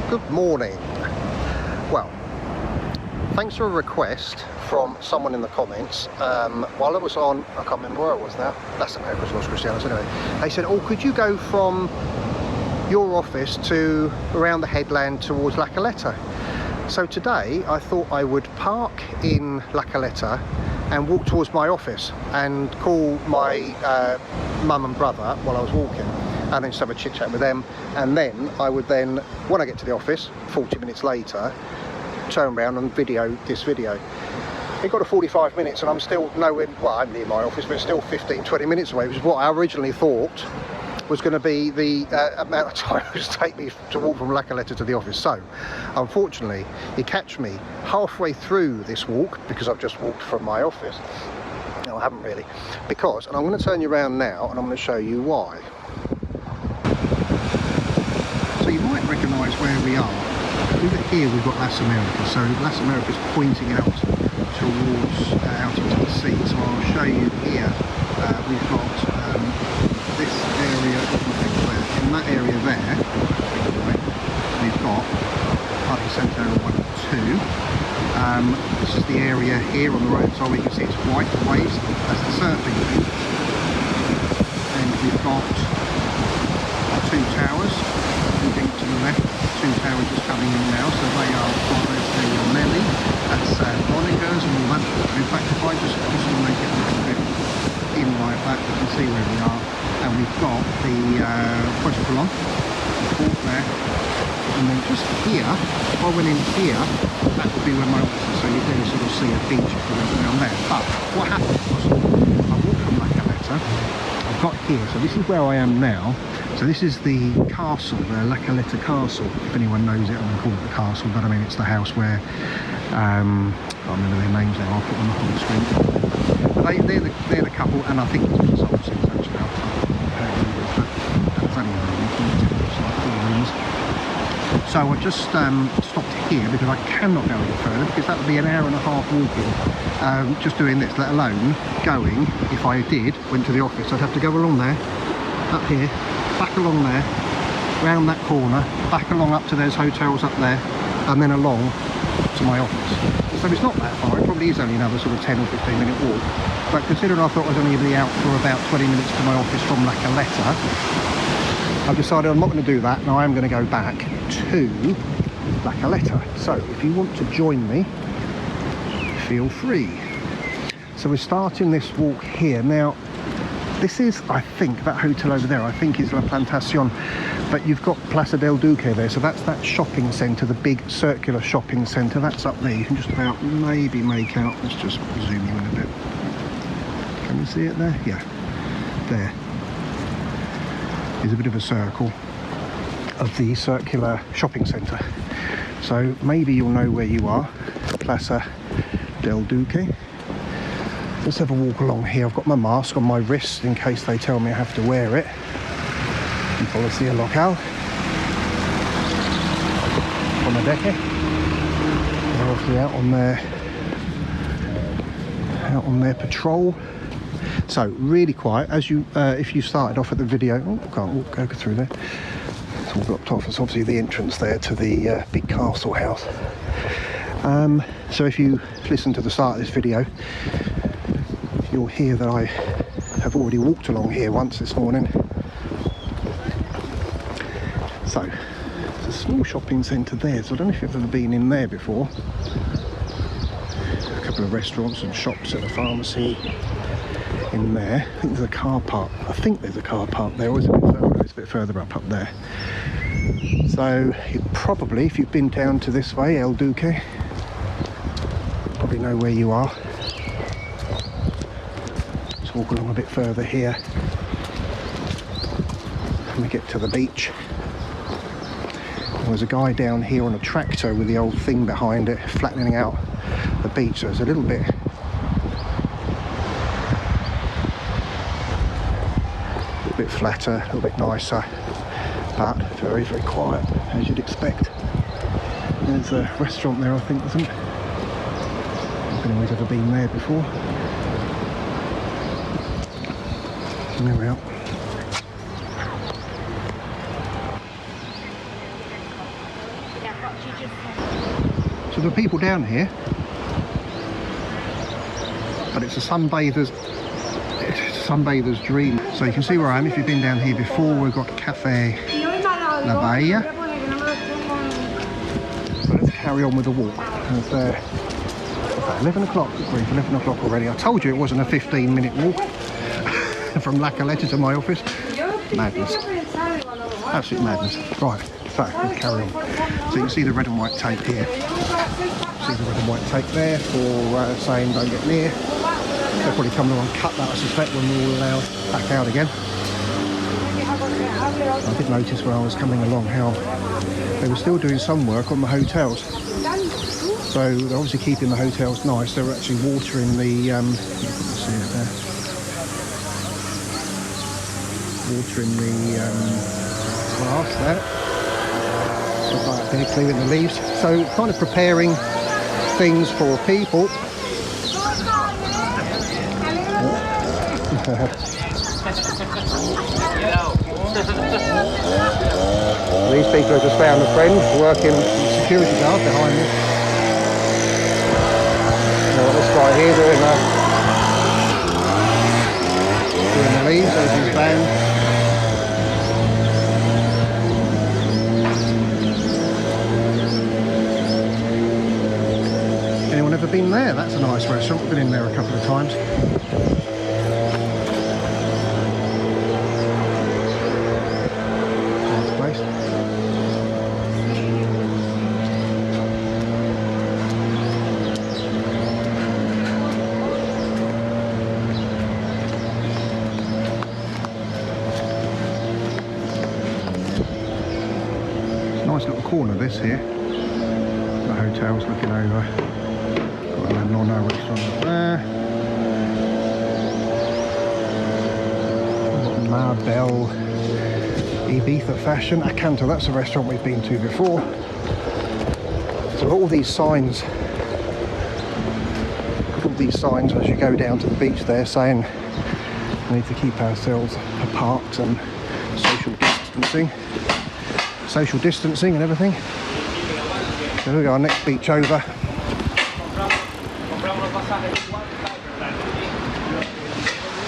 Good morning. Well, thanks for a request from someone in the comments. While I was on, I can't remember where I was now, Las Americas, Los Cristianos anyway, they said, oh, could you go from your office to around the headland towards La Caleta? So today I thought I would park in La Caleta and walk towards my office and call my mum and brother while I was walking, and then just have a chit chat with them, and then I would then, when I get to the office 40 minutes later, turn around and video this video. It got to 45 minutes and I'm still nowhere, well, I'm near my office, but it's still 15-20 minutes away, which is what I originally thought was going to be the amount of time it would take me to walk from La Caleta to the office. So unfortunately you catch me halfway through this walk, because I've just walked from my office. No, I haven't really, because, and I'm going to turn you around now and I'm going to show you why. So you might recognise where we are. Over here we've got Las Americas, so Las Americas pointing out towards out into the sea. So I'll show you here. We've got this area, in that area there, we've got Party Centre 1 and 2. This is the area here on the right side where you can see it's white waves, that's the surfing beach. And we've got 2 towers moving to the left, 2 towers just coming in now, so they are Flores de Melli, that's Monica's and all that. In fact, if I just make it a little bit in like that, you can see where we are. And we've got the Puerto Colón, the port there, and then just here, if I went in here, that would be where my office is, so you can sort of see a beach if you went down there. But what happened was, I walked from La Caleta, I've got here, so this is where I am now. So this is the castle, the La Caleta Castle, if anyone knows it. I'm going to call it the castle, but I mean it's the house where, I can't remember their names now, I'll put them up on the screen. But they're the couple, and I think it's consultancies actually. So I just stopped here because I cannot go any further, because that would be an hour and a half walking, just doing this, let alone going. If I went to the office, I'd have to go along there, up here, back along there, round that corner, back along up to those hotels up there, and then along to my office. So it's not that far, it probably is only another sort of 10 or 15 minute walk. But considering I thought I was only going to be out for about 20 minutes to my office from La Caleta, I've decided I'm not going to do that, and I am going to go back to La Caleta. So if you want to join me, feel free. So we're starting this walk here. Now, this is, I think, that hotel over there, I think is La Plantacion, but you've got Plaza del Duque there, so that's that shopping centre, the big circular shopping centre, that's up there. You can just about maybe make out, let's just zoom you in a bit. Can you see it there? Yeah, there is a bit of a circle of the circular shopping centre. So maybe you'll know where you are, Plaza del Duque. Let's have a walk along here. I've got my mask on my wrist in case they tell me I have to wear it. And Policía Local. On the deck. They're obviously out on their patrol. So really quiet. As you, if you started off at the video, oh, I can't go through there. It's all blocked off. It's obviously the entrance there to the big castle house. So if you listen to the start of this video, you'll hear that I have already walked along here once this morning. So there's a small shopping centre there, so I don't know if you've ever been in there before. A couple of restaurants and shops and a pharmacy in there. I think there's a car park. I think there's a car park there, or is it a bit further? No, it's a bit further up there. So you probably, if you've been down to this way, El Duque, probably know where you are. Let's walk along a bit further here and we get to the beach. There's a guy down here on a tractor with the old thing behind it flattening out the beach, so it's a little bit flatter, a little bit nicer, but very, very quiet, as you'd expect. There's a restaurant there, I think, isn't it? I don't know if anyone's ever been there before. And there we are. So there are people down here, but it's a sunbather's dream. So you can see where I am if you've been down here before. We've got Cafe La Bahia. So let's carry on with the walk. And, 11 o'clock, 11 o'clock already. I told you it wasn't a 15-minute walk from La Caleta to my office. Madness. Absolute madness. Right, so let's carry on. So you can see the red and white tape here. See the red and white tape there for saying don't get near. They'll probably come along and cut that, I suspect, when we're all allowed back out again. I did notice when I was coming along how they were still doing some work on the hotels. So they're obviously keeping the hotels nice. They're actually watering the, you can see it there. Watering the grass there. Stuff like that there, clearing the leaves. So kind of preparing things for people. These people have just found a friend working security guard behind me. This guy here doing the leaves, there's his van. Anyone ever been there? That's a nice restaurant. We've been in there a couple of times. Nice place. Nice little corner this here. The hotel's looking over. Got a non restaurant up there. Got Marbell Ibiza Fashion. Acanto, that's a restaurant we've been to before. So all these signs as you go down to the beach there saying we need to keep ourselves apart and social distancing and everything. So here we go, our next beach over.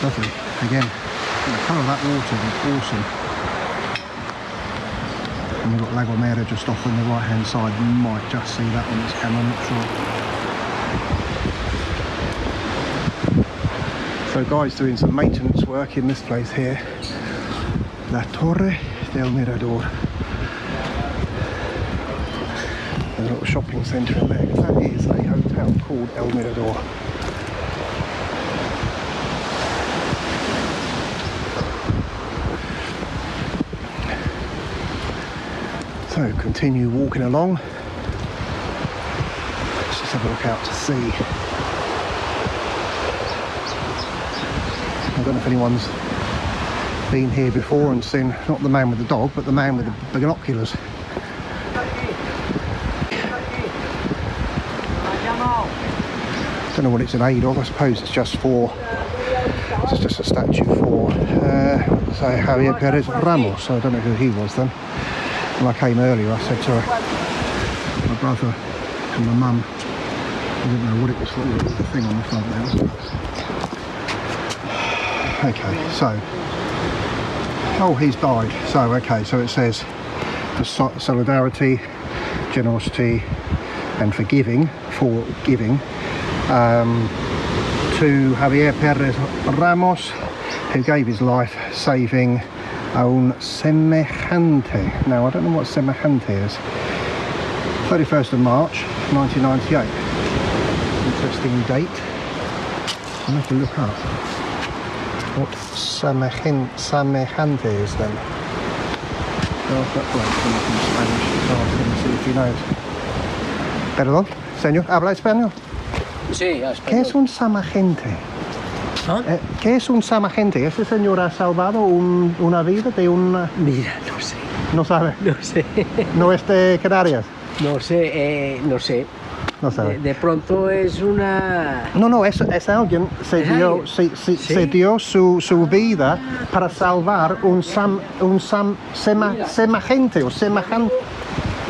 Lovely. Again, the colour of that water is awesome. And we've got La Gomera just off on the right hand side. You might just see that on this camera, I'm not sure. So guys doing some maintenance work in this place here. La Torre del Mirador. There's a little shopping centre in there, because that is a hotel called El Mirador. So continue walking along. Let's just have a look out to sea. I don't know if anyone's been here before and seen not the man with the dog, but the man with the binoculars. Don't know what it's in aid of. I suppose it's just for, it's just a statue for say Javier Perez Ramos. So I don't know who he was then. When I came earlier I said to my brother and my mum, I didn't know what it was for. It was the thing on the front there, wasn't it? Okay, so oh, he's died. So okay, so it says for solidarity, generosity and forgiving, to Javier Perez Ramos, who gave his life saving a un semejante. Now I don't know what semejante is. 31st of March 1998. Interesting date. I'll have to look up what semejante is then. I'll ask that bloke in Spanish to ask him and see if he knows. Perdón, señor, ¿habla español? Sí, español. ¿Qué es un semejante? ¿Ah? ¿Qué es un semejante? ¿Ese señor ha salvado una vida de una...? Mira, no sé. ¿No sabe? No sé. ¿No es de Canarias? No sé, no sé. No sabe. De pronto es una... No, es alguien se dio, se dio su vida para salvar un semejante o semejante.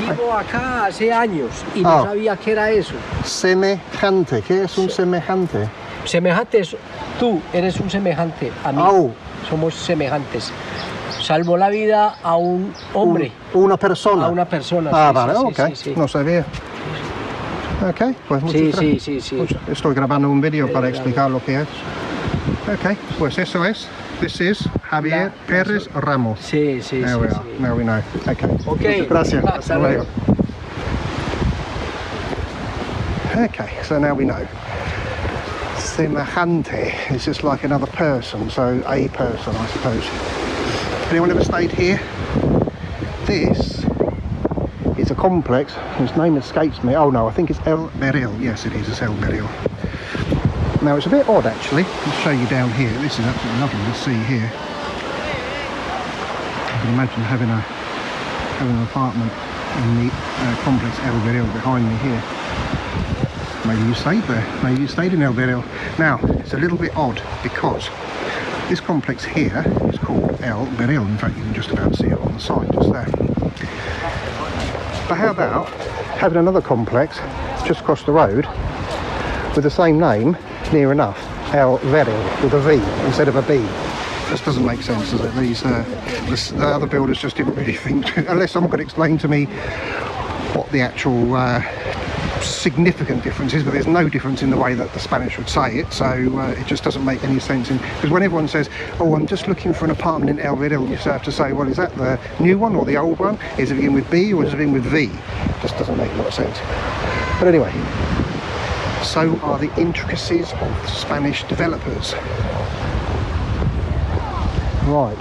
Vivo acá hace años y no Ah. sabía qué era eso. Semejante, ¿qué es un semejante? Semejantes, tú eres un semejante a mí. Oh, Somos semejantes. Salvó la vida a un hombre, una persona. a una persona. Ah, sí, vale, sí, ok, sí, sí. no sabía. Ok, pues muchas Sí, gracias. sí, sí, sí. Pues estoy grabando un vídeo para Grave. explicar lo que es. Ok, pues eso es. This is Javier Pérez Ramos. Sí, sí, There sí, we are. sí. Now we know. Okay. Ok. Muchas gracias. Hasta Hasta luego. Okay, so now we know. Semejante is just like another person, so a person, I suppose. Anyone ever stayed here? This is a complex whose name escapes me. Oh no, I think it's El Beril. Yes, it is. It's El Beril. Now it's a bit odd actually. I'll show you down here. This is absolutely lovely to see here. I can imagine having an apartment in the complex El Beril behind me here. Maybe you stayed there. Maybe you stayed in El Beril. Now it's a little bit odd because this complex here is called El Beril. In fact, you can just about see it on the sign just there. But how about having another complex just across the road with the same name, near enough, El Veril, with a V instead of a B? This doesn't make sense, does it? The other builders just didn't really think, unless someone could explain to me what the actual significant difference is, but there's no difference in the way that the Spanish would say it, so it just doesn't make any sense. Because when everyone says, oh, I'm just looking for an apartment in El Veril, you have to say, well, is that the new one or the old one? Is it begin with B or does it begin with V? It just doesn't make a lot of sense. But anyway, so are the intricacies of Spanish developers. Right,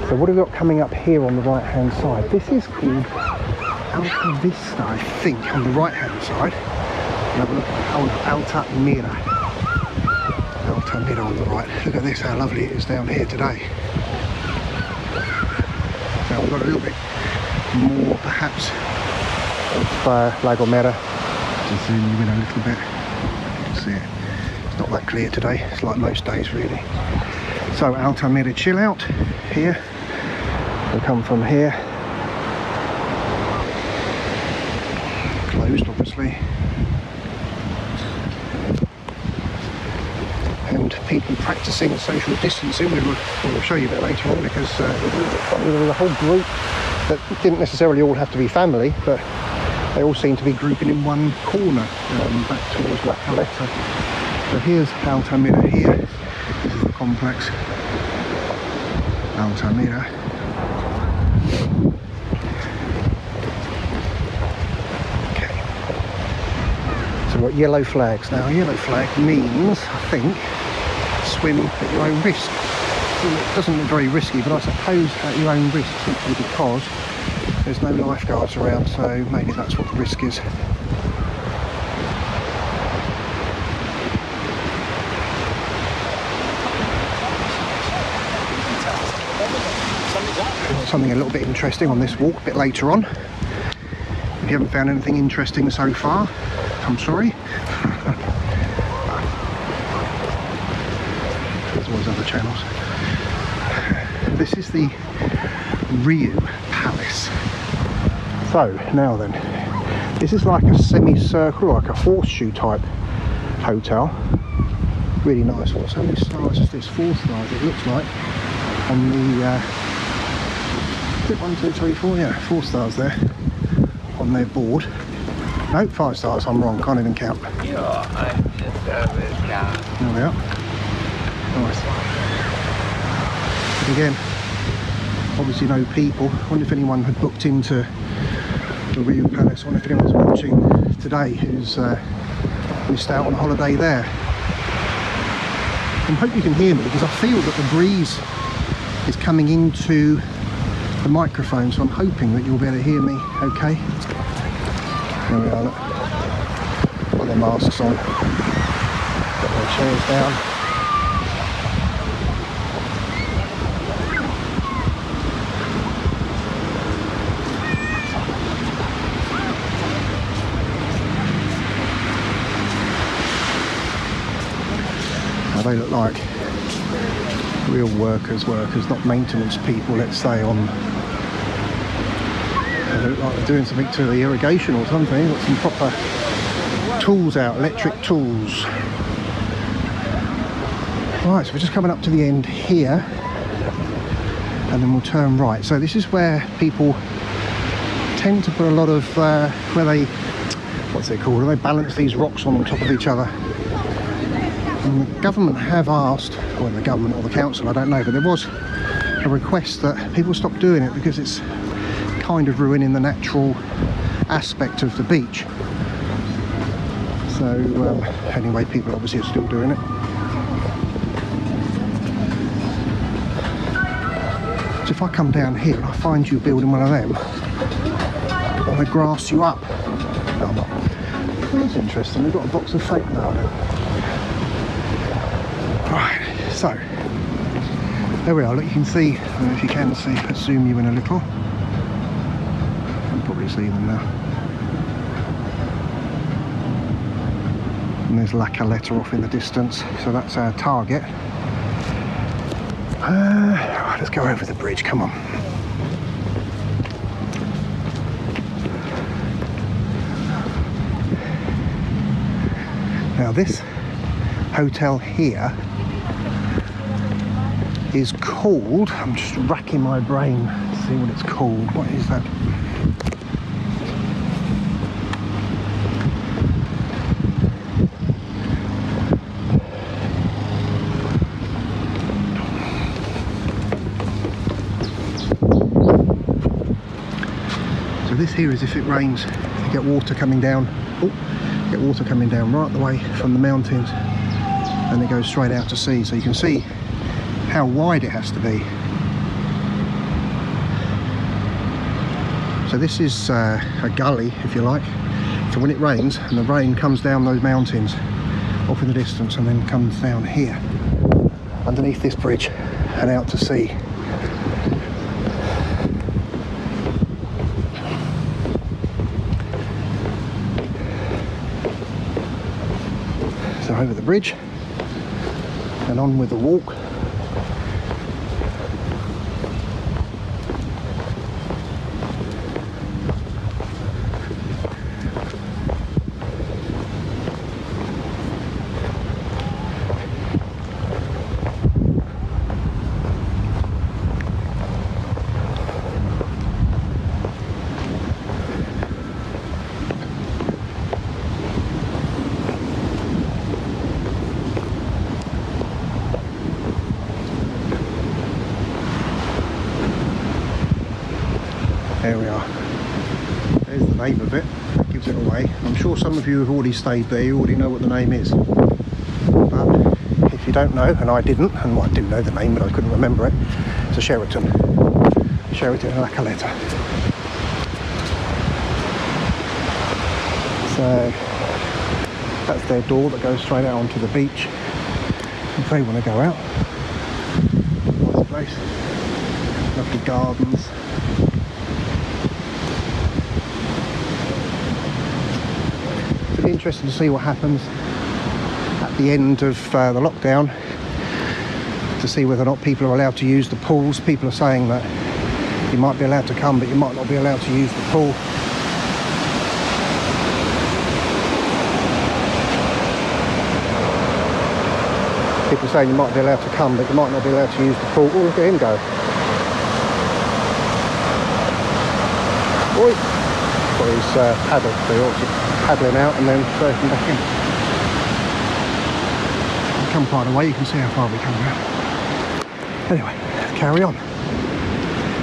so what have we got coming up here on the right hand side? This is called Alta Vista, I think, on the right hand side. Have a look at Alta Mira. Alta Mira on the right. Look at this, how lovely it is down here today. Now we've got a little bit more perhaps of La Gomera. Just zoom you in a little bit. You can see it. It's not that clear today, it's like most days really. So Alta Mira chill out here. We'll come from here. Closed obviously. And people practicing social distancing, we'll show you a bit later on, because there was a whole group that didn't necessarily all have to be family, but they all seem to be grouping in one corner back towards La Caleta. So here's Altamira here. This is the complex. Altamira. Okay. So we've got yellow flags now. A yellow flag means, I think, swim at your own risk. It doesn't look very risky, but I suppose at your own risk, simply because there's no lifeguards around, so maybe that's what the risk is. Something a little bit interesting on this walk a bit later on. If you haven't found anything interesting so far, I'm sorry. There's always other channels. This is the Rio Palace. So now then, this is like a semicircle, like a horseshoe type hotel. Really nice one. So how many stars is this? 4 stars it looks like on the 1, 2, 3, 4, yeah, 4 stars there on their board. No, 5 stars, I'm wrong, can't even count. There we are. Nice. But again, obviously no people. I wonder if anyone had booked into the Rio Palace. I wonder if anyone's watching today who's missed out on a holiday there. I hope you can hear me, because I feel that the breeze is coming into the microphone, so I'm hoping that you'll be able to hear me okay. There we are, look. Got their masks on. Got their chairs down. Now they look like real workers, not maintenance people, let's say, on They look like they're doing something to the irrigation or something. Got some proper tools out, electric tools. Right, so we're just coming up to the end here, and then we'll turn right. So this is where people tend to put a lot of where they, what's it called, where they balance these rocks on top of each other. And the government have asked, or the government or the council, I don't know, but there was a request that people stop doing it because it's kind of ruining the natural aspect of the beach. So anyway, people obviously are still doing it. So if I come down here and I find you building one of them, or they grass you up. No, I'm not. Well, that's interesting. We've got a box of fake powder. Right, so there we are. Look, you can see, I don't know if you can see, let's zoom you in a little. You can probably see them now. And there's La Caleta off in the distance, so that's our target. Right, let's go over the bridge, come on. Now this hotel here is called, I'm just racking my brain to see what it's called. What is that? So this here is if it rains, you get water coming down. Oh, get water coming down right the way from the mountains, and it goes straight out to sea. So you can see how wide it has to be. So this is a gully, if you like. So when it rains and the rain comes down those mountains off in the distance and then comes down here underneath this bridge and out to sea. So over the bridge and on with the walk. There we are. There's the name of it. That gives it away. I'm sure some of you have already stayed there. You already know what the name is. But if you don't know, and I didn't, and well, I do know the name, but I couldn't remember it. It's a Sheraton. Sheraton in La Caleta. So that's their door that goes straight out onto the beach. If they want to go out. Nice place. Lovely gardens. It'll be interesting to see what happens at the end of the lockdown, to see whether or not people are allowed to use the pools. People are saying that you might be allowed to come, but you might not be allowed to use the pool. People saying you might be allowed to come, but you might not be allowed to use the pool. Oh, look at him go. Oi! Got his paddle, so he ought to paddling out and then surfing back in. We've come quite a way, you can see how far we come now. Anyway, let's carry on.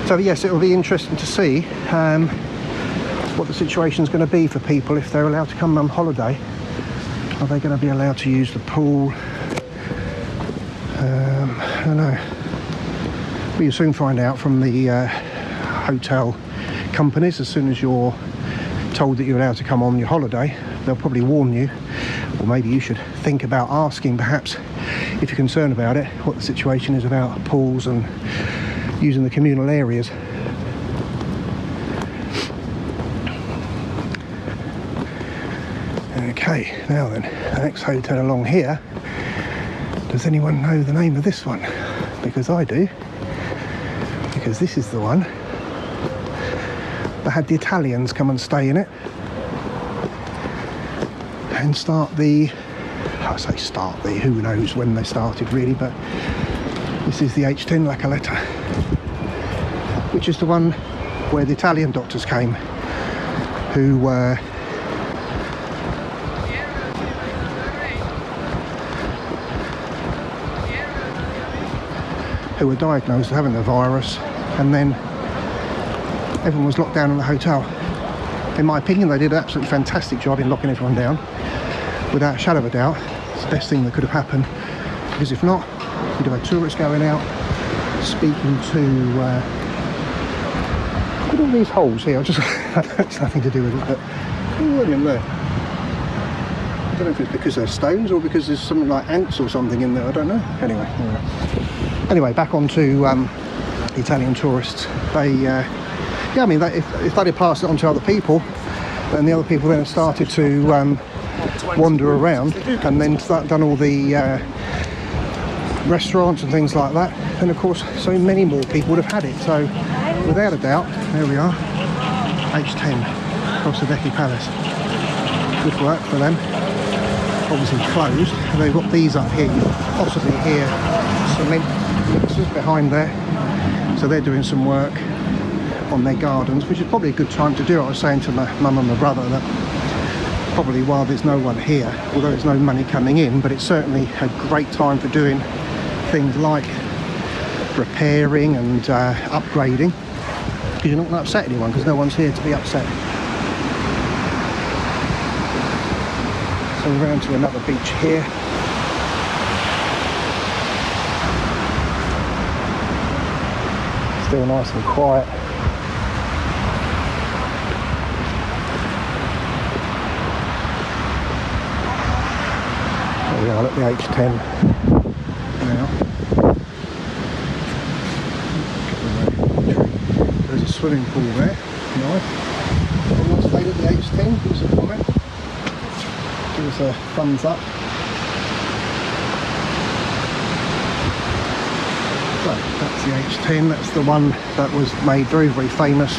So yes, it'll be interesting to see what the situation's going to be for people if they're allowed to come on holiday. Are they going to be allowed to use the pool? I don't know. We'll soon find out from the hotel companies. As soon as you're told that you're allowed to come on your holiday, they'll probably warn you, or maybe you should think about asking, perhaps, if you're concerned about it, what the situation is about pools and using the communal areas. Okay, now then, the next hotel along here. Does anyone know the name of this one? Because I do. Because this is the one they had the Italians come and stay in it and start the, I say start the, who knows when they started really, but this is the H10 La Caleta, which is the one where the Italian doctors came, who were diagnosed with having the virus, and then everyone was locked down in the hotel. In my opinion, they did an absolutely fantastic job in locking everyone down. Without a shadow of a doubt, it's the best thing that could have happened, because if not, you'd have had tourists going out, speaking to look at all these holes here. It's nothing to do with it, but look in there. I don't know if it's because they're stones or because there's something like ants or something in there, I don't know. Anyway, back onto the Italian tourists. They yeah, I mean, if they'd have passed it on to other people, then the other people then started to wander around, and then done all the restaurants and things like that, and of course so many more people would have had it. So without a doubt, there we are, H10 across the Duque Palace. Good work for them. Obviously closed, and they've got these up here. You possibly hear cement mixers behind there, so they're doing some work on their gardens, which is probably a good time to do it. I was saying to my mum and my brother that probably while there's no one here, although there's no money coming in, but it's certainly a great time for doing things like repairing and upgrading, because you're not going to upset anyone, because no one's here to be upset. So we're around to another beach here. Still nice and quiet. There we are at the H10 now. There's a swimming pool there. Nice. Anyone stayed at the H10? Give us a comment. Give us a thumbs up. So that's the H10. That's the one that was made very, very famous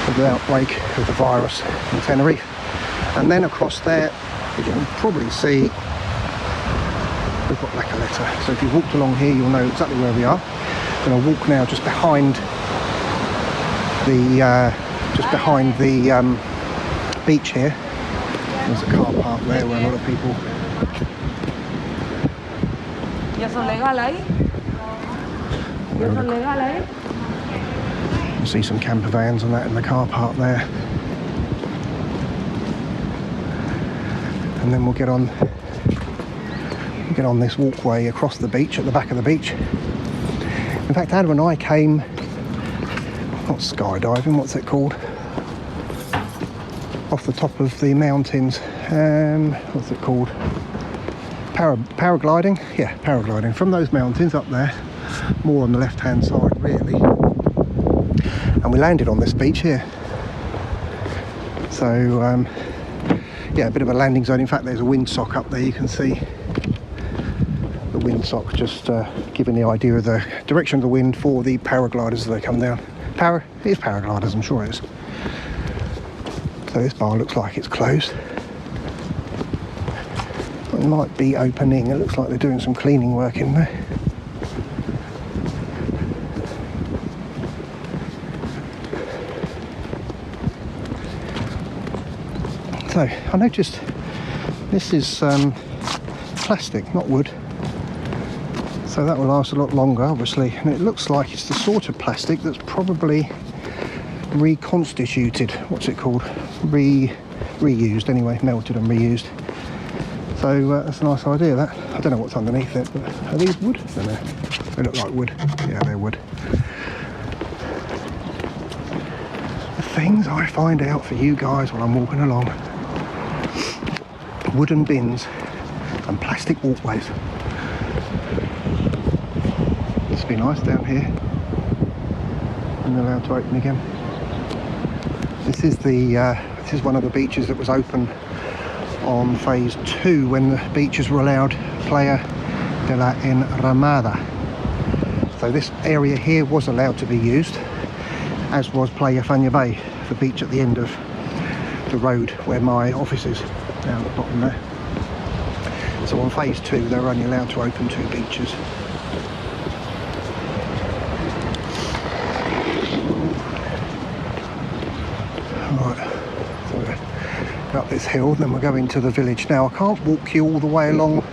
with the outbreak of the virus in Tenerife. And then across there, you can probably see we've got La Caleta. So if you've walked along here, you'll know exactly where we are. I'm going to walk now just behind the beach here. There's a car park there where a lot of people. ¿Ya son legal ahí? ¿Ya son legal ahí? You see some camper vans and that in the car park there. And then we'll get on this walkway across the beach, at the back of the beach. In fact, Adam and I came, not skydiving, what's it called? Off the top of the mountains, what's it called? Paragliding? Yeah, paragliding from those mountains up there, more on the left hand side really. And we landed on this beach here. So yeah, a bit of a landing zone. In fact, there's a windsock up there, you can see the windsock, just giving the idea of the direction of the wind for the paragliders as they come down. It is paragliders, I'm sure it is. So this bar looks like it's closed. It might be opening. It looks like they're doing some cleaning work in there. So I noticed this is plastic, not wood. So that will last a lot longer, obviously. And it looks like it's the sort of plastic that's probably reconstituted. What's it called? Reused anyway, melted and reused. So that's a nice idea, that. I don't know what's underneath it, but are these wood? I don't know. They look like wood. Yeah, they're wood. The things I find out for you guys while I'm walking along. Wooden bins and plastic walkways. Must be nice down here. And they're allowed to open again. This is one of the beaches that was open on phase 2 when the beaches were allowed Playa de la Enramada. So this area here was allowed to be used, as was Playa Fania Bay, the beach at the end of the road where my office is, down at the bottom there. So on phase 2 they're only allowed to open 2 beaches. Right, so we'll go up this hill, then we'll go into the village. Now I can't walk you all the way along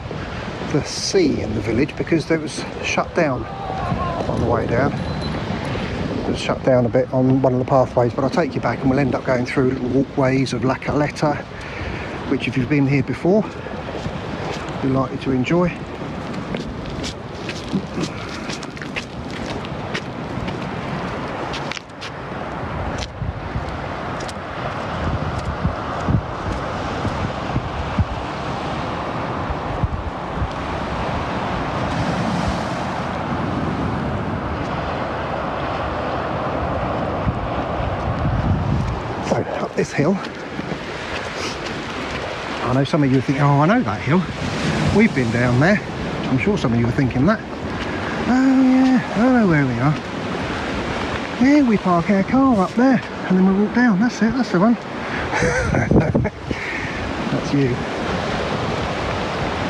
the sea in the village because it was shut down on the way down. It was shut down a bit on one of the pathways, but I'll take you back and we'll end up going through little walkways of La Caleta, which if you've been here before, you're likely to enjoy. So up this hill, I know some of you are thinking, oh, I know that hill, we've been down there. I'm sure some of you are thinking that. Oh yeah, I know where we are. Yeah, we park our car up there and then we walk down. That's it, that's the one. That's you.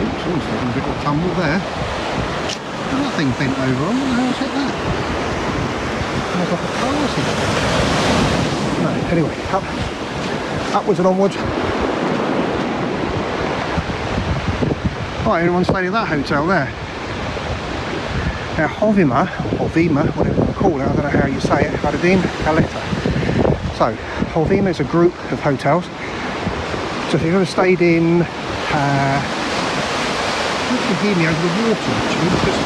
Oops, almost taking a bit of tumble there. Look at that thing bent over on. What the hell's hit that? Looks like a car seat. No, anyway, upwards and onwards. Right, anyone stayed at that hotel there? Now Hovima, whatever you call it, I don't know how you say it, Caleta. So, Hovima is a group of hotels. So if you've ever stayed in, you can hear me over the water actually, because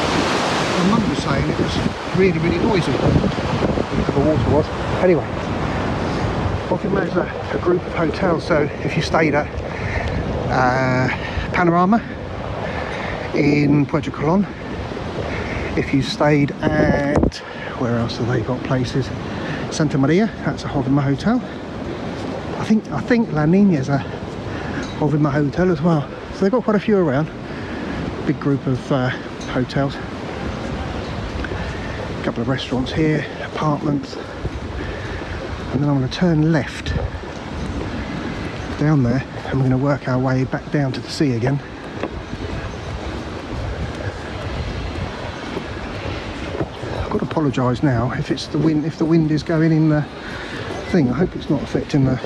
my mum was saying it was really, really noisy, where the water was. Anyway, Hovima is a group of hotels, so if you stayed at Panorama in Puerto Colón, if you stayed at, where else have they got places? Santa Maria, that's a Hovima hotel. I think La Niña's a Hovima hotel as well. So they've got quite a few around. Big group of hotels. A couple of restaurants here, apartments. And then I'm going to turn left down there and we're going to work our way back down to the sea again. I've got to apologise now if it's the wind, if the wind is going in the thing. I hope it's not affecting the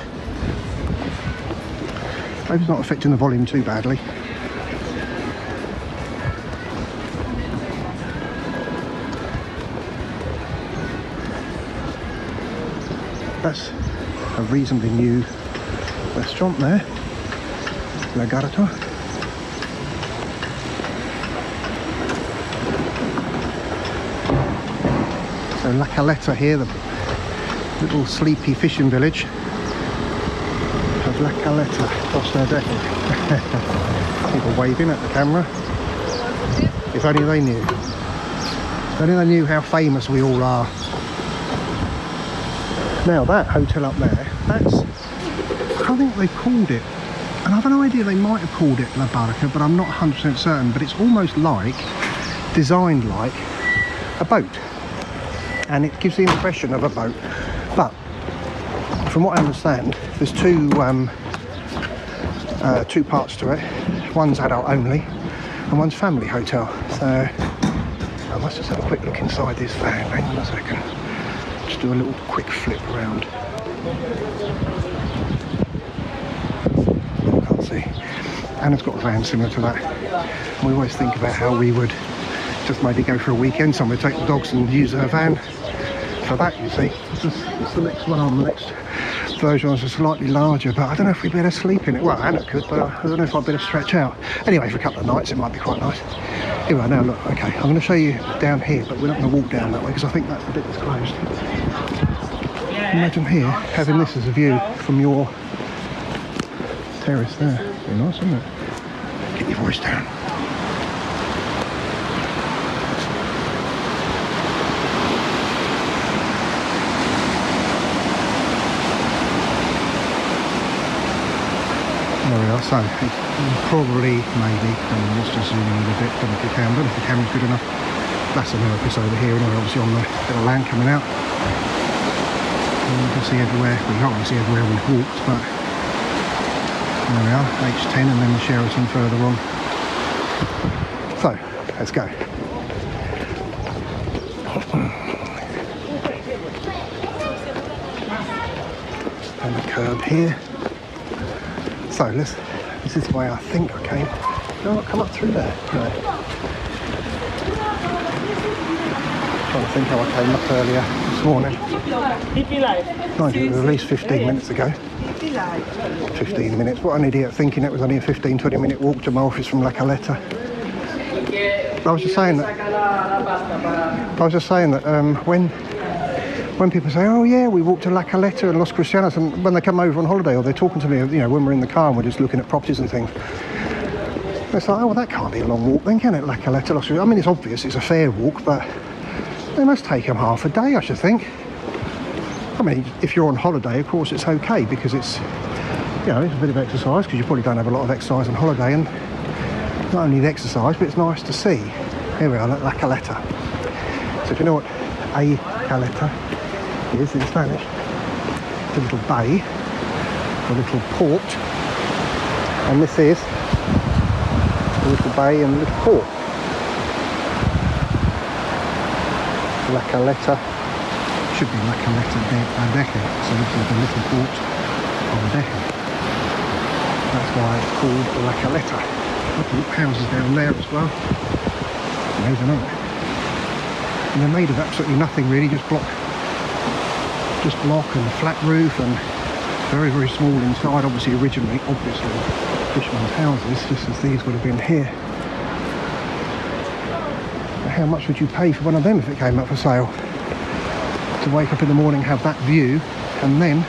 volume too badly. That's a reasonably new restaurant there, Lagarto. So La Caleta here, the little sleepy fishing village of La Caleta, Costa del People waving at the camera. If only they knew. If only they knew how famous we all are. Now that hotel up there, that's, I think they called it, and I've no idea, they might have called it La Barca, but I'm not 100% certain, but it's almost like, designed like a boat, and it gives the impression of a boat, but from what I understand, there's two parts to it. One's adult only, and one's family hotel, so I must just have a quick look inside this van, hang on a second. Just do a little quick flip around. I can't see. Anna's got a van similar to that. We always think about how we would just maybe go for a weekend somewhere, take the dogs and use her van for that, you see. It's the next one on, the next version is slightly larger, but I don't know if we'd better sleep in it. Well, Anna could, but I don't know if I'd better stretch out. Anyway, for a couple of nights it might be quite nice. Anyway, now look, okay, I'm going to show you down here, but we're not going to walk down that way because I think that's the bit that's closed. Imagine here, having this as a view from your terrace there. Very nice, isn't it? Get your voice down. There we are, so probably, maybe, let's just zoom in a bit, don't know if you can, don't know if the camera's good enough. That's Americus over here, and we're obviously on the bit of land coming out. can see everywhere. We can't really see everywhere we've walked, but there we are, H10 and then the Sheraton further on. So, let's go. And the curb here. So this is the way I think I came. No, I'll come up through there. No. Trying to think how I came up earlier this morning. Mind you, it was at least 15 minutes ago. 15 minutes. What an idiot, thinking it was only a 15-20 minute walk to my office from La Caleta. I was just saying that when people say, oh yeah, we walked to La Caleta and Los Cristianos, and when they come over on holiday or they're talking to me, you know, when we're in the car and we're just looking at properties and things, it's like, oh well, that can't be a long walk then, can it? La Caleta, Los Cristianos. I mean, it's obvious it's a fair walk, but they must take them half a day, I should think. I mean, if you're on holiday, of course it's okay, because it's, you know, it's a bit of exercise, because you probably don't have a lot of exercise on holiday, and not only the exercise, but it's nice to see. Here we are, La Caleta. So if you know what a Caleta is in Spanish, it's a little bay, a little port, and this is a little bay and a little port. La Caleta should be La Caleta de Adeje, so this is the little port of Adeje. That's why it's called La Caleta. Look, houses down there as well. Amazing, aren't they? And they're made of absolutely nothing really, just block and a flat roof, and very, very small inside. Obviously fishermen's houses, just as these would have been here. But how much would you pay for one of them if it came up for sale? To wake up in the morning, have that view, and then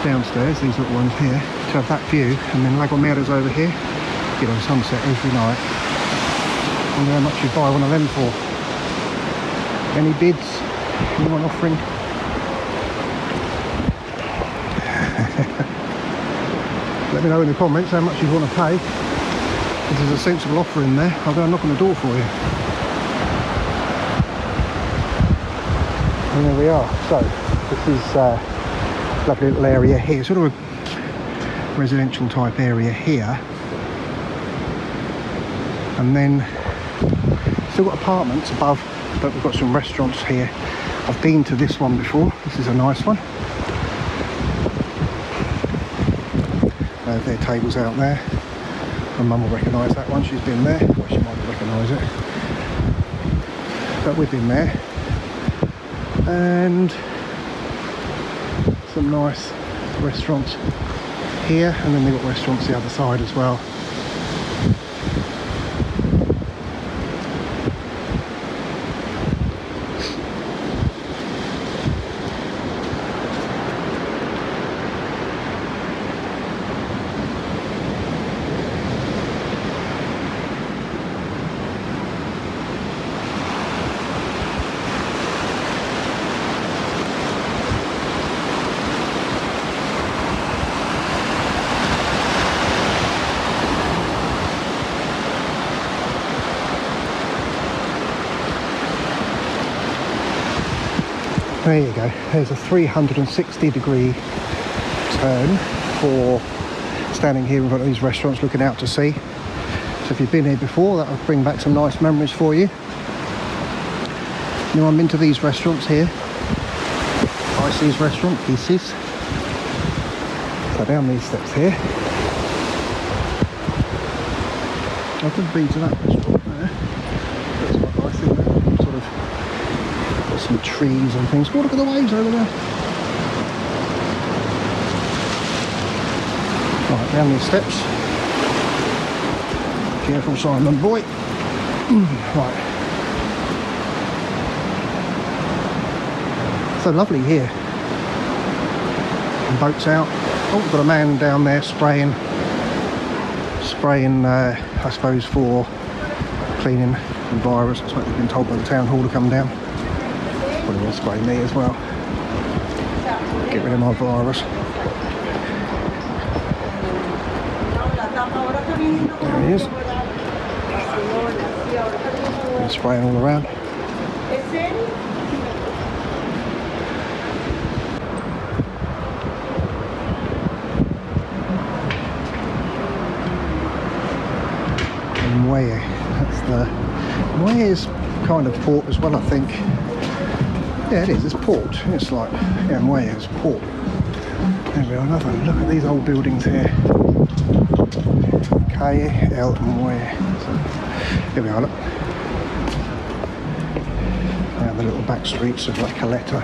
downstairs, these little ones here, to have that view, and then La Gomera's over here, you know, sunset every night. I wonder how much you buy one of them for. Any bids? Anyone offering? Let me know in the comments how much you want to pay. If there's a sensible offer in there, I'll go and knock on the door for you. And there we are. So this is a lovely little area here, sort of a residential type area here. And then still got apartments above, but we've got some restaurants here. I've been to this one before. This is a nice one. Their tables out there. My mum will recognise that one. She's been there. Well, she might recognise it. But we've been there. And some nice restaurants here, and then they've got restaurants the other side as well. There you go, there's a 360-degree turn for standing here in front of these restaurants looking out to sea. So if you've been here before, that'll bring back some nice memories for you. Now I'm into these restaurants here. Icy's restaurant, Pieces. So down these steps here. I've never been to that restaurant there. That's quite nice in there. Sort of some trees and things. Oh, look at the waves over there. Right, down these steps. Careful, Simon boy. Right. So lovely here. And boats out. Oh, we've got a man down there spraying, I suppose, for cleaning the virus. That's what they've been told by the town hall to come down. Probably will spray me as well. Get rid of my virus. There he is. And spraying all around. It is kind of port as well, I think. Yeah, it is. It's port. It's like, yeah, Muelle is port. There we are. Another look at these old buildings here. Calle El Muelle. So, here we are. Look. Around the little back streets of like Caleta.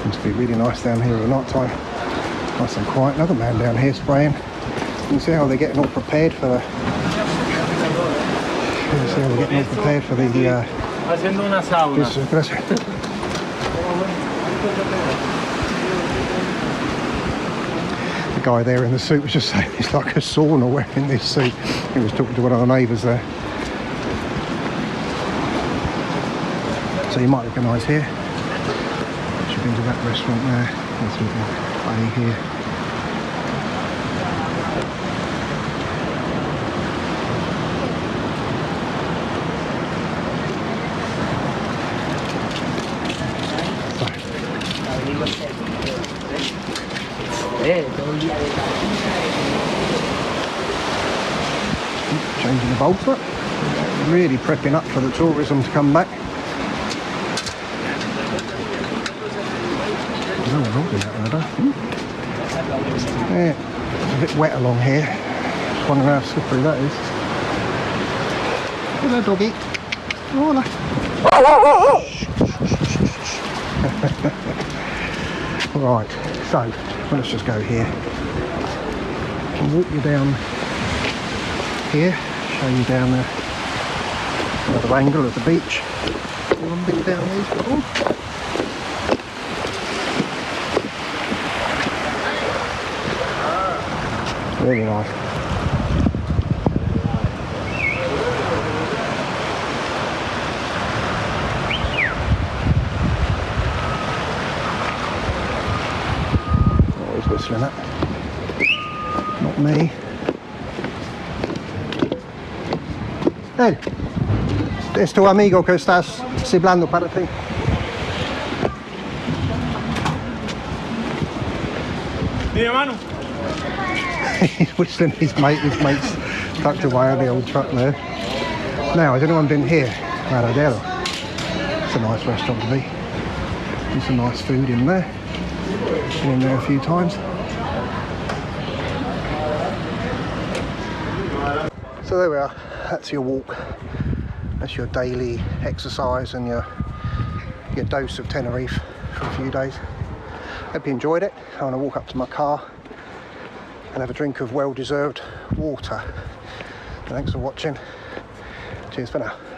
Seems to be really nice down here at night time. Nice and quiet. Another man down here spraying. You can see how they're getting all prepared for the. Haciendo una sauna. The guy there in the suit was just saying it's like a sauna wearing this suit. He was talking to one of the neighbours there. So you might recognise here. Should have been to that restaurant there. There's a little bay here. Changing the bulbs up. Really prepping up for the tourism to come back. No one holding that one, I don't think. Yeah, it's a bit wet along here. Just wondering how slippery that is. Hello, doggy. Hola. Right, so let's just go here. I'll walk you down here, show you down the other angle of the beach. One bit down these before. Really nice. Always whistling that. Not me. Hey, es tu amigo que estás silbando para ti. Mira, mano. He's whistling his mate's tucked away on the old truck there. Now, has anyone been here? Maradero. It's a nice restaurant to be. There's some nice food in there. Been in there a few times. So there we are. That's your walk. That's your daily exercise and your dose of Tenerife for a few days. Hope you enjoyed it. I'm going to walk up to my car and have a drink of well-deserved water. Thanks for watching. Cheers for now.